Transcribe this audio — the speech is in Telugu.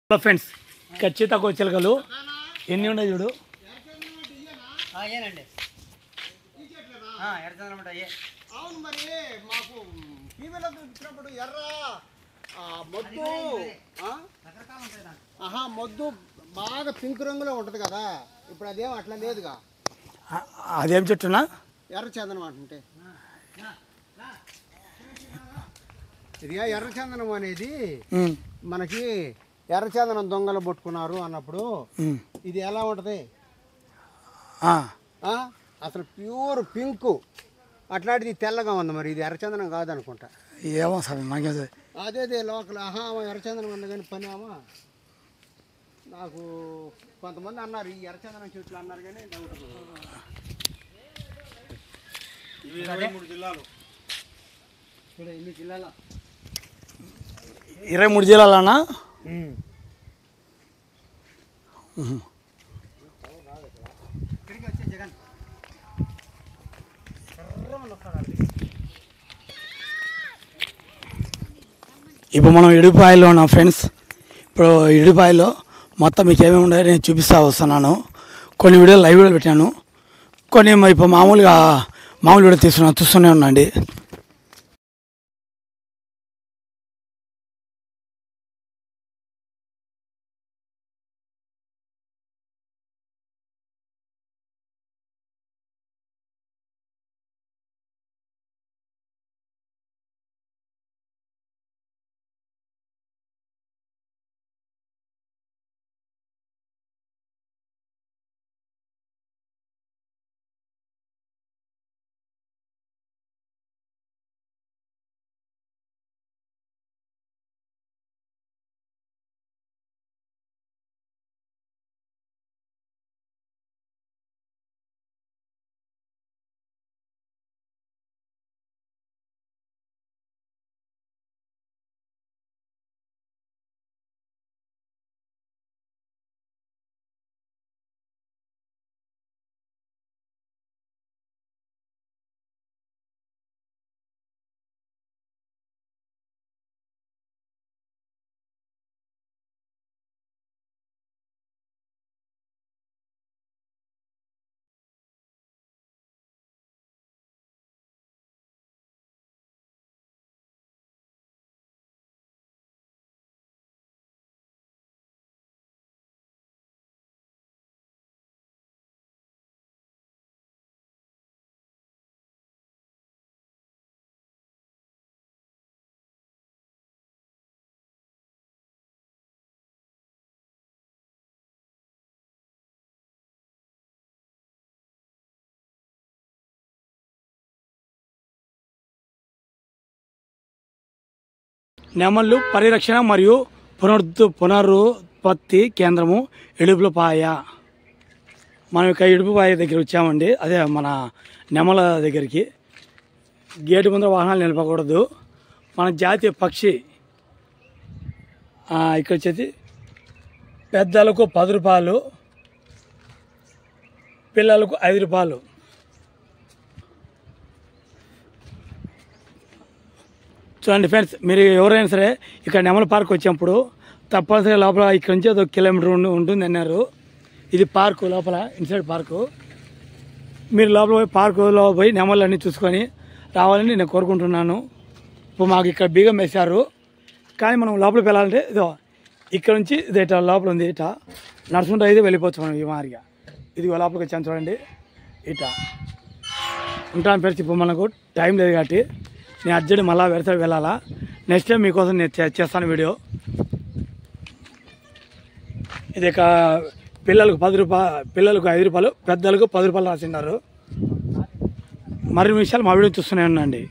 హలో ఫ్రెండ్స్, ఖచ్చితంగా చిలకలు ఎన్ని ఉన్నాయి చూడు. అవును, మరి మాకు టీవీలోకి ఇచ్చినప్పుడు ఎర్ర మొద్దు మొద్దు బాగా పింక్ రంగులో ఉంటుంది కదా. ఇప్పుడు అదేం అట్లా లేదుగా. అదేం చెట్టునా? ఎర్ర చందనం అంటుంటే ఇది ఎర్ర చందనం అనేది మనకి ఎర్రచందనం దొంగలు పట్టుకున్నారు అన్నప్పుడు ఇది ఎలా ఉంటది? అసలు ప్యూర్ పింక్, అట్లాంటిది తెల్లగా ఉంది. మరి ఇది ఎర్రచందనం కాదనుకుంటా. ఏమో సార్ నాకేది. అదే లోకల్ ఎర్రచందనం అన్న కానీ పని నాకు కొంతమంది అన్నారు ఈ ఎర్రచందనం చెట్లు అన్నారు కానీ డౌట్. 23 జిల్లాలు. 23 జిల్లాలన్నా? ఇప్పుడు మనం ఇడుపాయలో ఉన్నాం ఫ్రెండ్స్. ఇప్పుడు ఇడుపాయలో మొత్తం మీకు ఏమేమి ఉన్నాయో నేను చూపిస్తూ వస్తున్నాను. కొన్ని వీడియోలు లైవ్ వీడియోలు పెట్టాను, కొన్ని ఇప్పుడు మామూలు వీడియో చూస్తూనే ఉన్నాండి. నెమళ్ళు పరిరక్షణ మరియు పునరుత్పత్తి కేంద్రము ఇడుపులపాయ. మనం ఇక ఇడుపుపాయ దగ్గర వచ్చామండి. అదే మన నెమల దగ్గరికి. గేటు ముందర వాహనాలు నిలపకూడదు. మన జాతీయ పక్షి. ఇక్కడ వచ్చేసి పెద్దలకు 10 రూపాయలు, పిల్లలకు 5 రూపాయలు. చూడండి ఫ్రెండ్స్, మీరు ఎవరైనా సరే ఇక్కడ నెమల పార్క్ వచ్చినప్పుడు తప్పనిసరిగా లోపల ఇక్కడ నుంచి 1 కిలోమీటర్ ఉంటుంది అన్నారు. ఇది పార్కు, లోపల ఇన్సైడ్ పార్కు. మీరు లోపల పోయి పార్కులో పోయి నెమలన్నీ చూసుకొని రావాలని నేను కోరుకుంటున్నాను. ఇప్పుడు మాకు ఇక్కడ బీగం వేశారు, కానీ మనం లోపలికి వెళ్ళాలంటే ఇదో ఇక్కడ నుంచి ఇది ఇట్లా లోపల ఉంది. ఇట్లా నడుచుకుంటూ అయితే వెళ్ళిపోవచ్చు మనం ఈ మారిగా. ఇది లోపలికి వచ్చాను చూడండి. ఇట్లా ఉంటాను ఫ్రెండ్స్. ఇప్పుడు మనకు టైం లేదు కాబట్టి నేను అర్జెంట్ మళ్ళీ వెళ్ళాలా. నెక్స్ట్ టైం మీకోసం నేను చేస్తాను వీడియో. ఇది ఇక పిల్లలకు 5 రూపాయలు, పెద్దలకు 10 రూపాయలు రాసిన్నారు. మరిన్ని విషయాలు మా వీడియో చూస్తూనే ఉండండి.